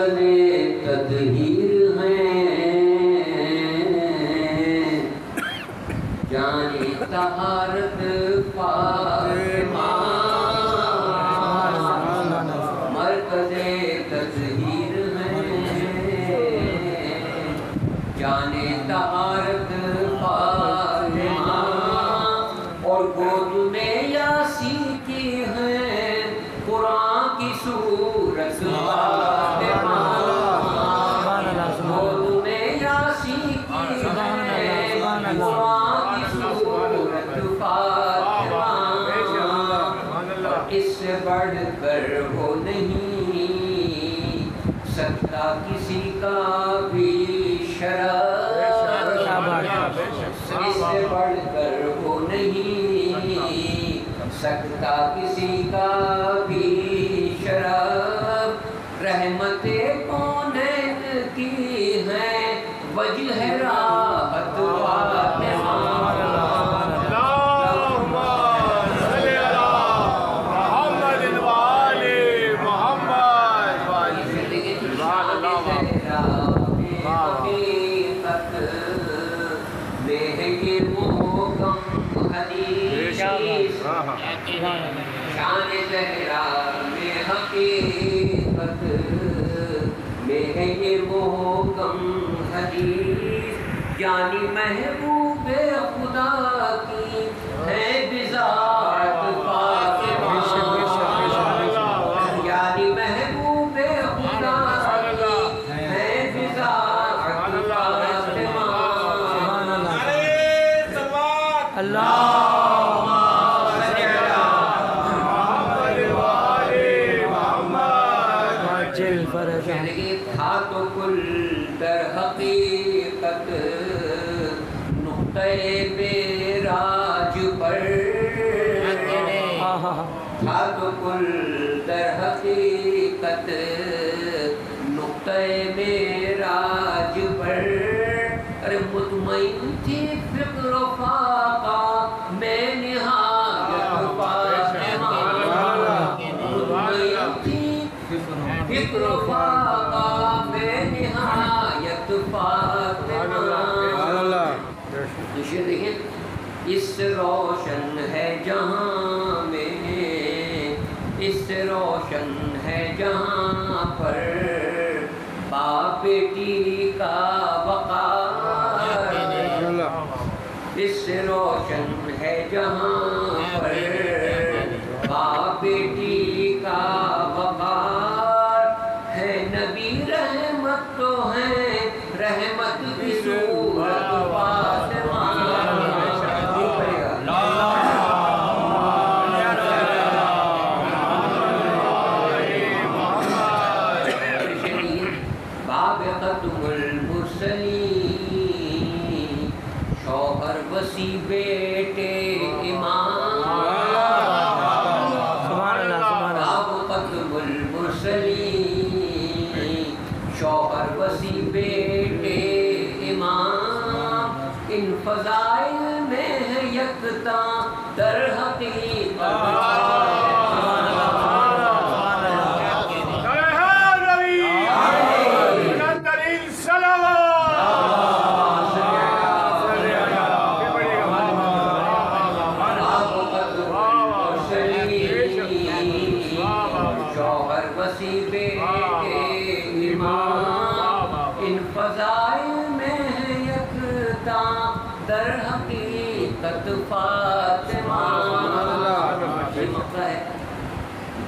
مرکز تطہیر ہیں، جان طہارت فاطمہ مرکز تطہیر ہیں، جان طہارت فاطمہ اور گود میں یاسین کی ہیں قرآن کی سورت فاطمہ، گود میں یاسین کی ہیں قرآن کی سورت فاطمہ، اس سے بڑھ کر وہ نہیں سکتا کسی کا بھی شرف، اس سے بڑھ کر وہ نہیں سکتا کسی کا بھی شرف، رحمت کونین کی ہے وجہ راحت فاطمہ، شان زہرا میں حقیقت میں ہے یہ محکم حدیث، یعنی محبوب خدا کی ہے بذات فاطمہ، یعنی محبوب خدا کی ہے بذات فاطمہ، اللہ تھا تو کل در حقیقت نقطۂ معراج پر، تھا تو کل در حقیقت نقطۂ معراج پر، ارے مطمئن تھی فکر و فاقہ میں نہایت فاطمہ، مطمئن تھی فکر و فاقہ میں نہایت فاطمہ، یہ دیکھیں اس سے روشن ہے جہاں میں، اس سے روشن ہے جہاں پر باپ بیٹی کا وقار، اس سے روشن ہے جہاں پر باپ بیٹی کا وقار، ہے نبی رحمت تو ہے رحمت کی صورت فاطمہ، باب ختم المرسلین شوہر وسیع بیٹے امام، باب ختم المرسلین شوہر وسیع بیٹے امام، ان فضائل میں ہے یکتاں در حقیقت شوہر وسیع بیٹے امام، ان فضائل میں ہے یکتاں در حقیقت فاطمہ،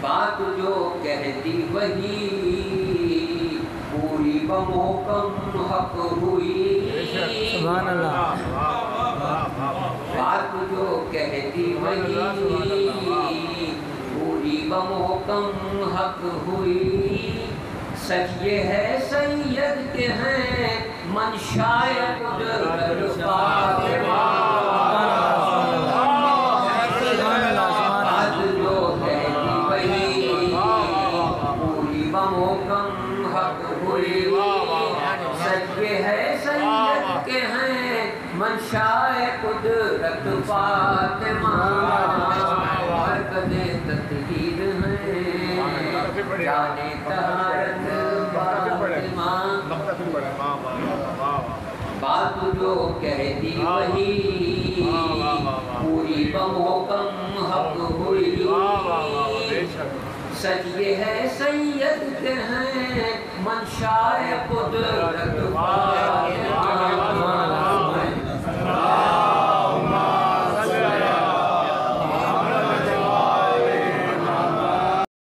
بات جو کہتی وہی پوری بمحکم حق ہوئی، بات جو کہتی وہی پوری بمحکم حق ہوئی، سچ یہ ہے سید کے ہیں منشائے قدرت فاطمہ، بات جو کہتی وہی پوری بمحکم حق ہوئی، سچ یہ ہے سید کے ہیں منشائے قدرت فاطمہ، مرکز تطہیر ہیں جان طہارت بات جو کہتی وہی پوری بمحکم حق ہوئی سچ یہ ہے سید کے ہیں منشائے قدرت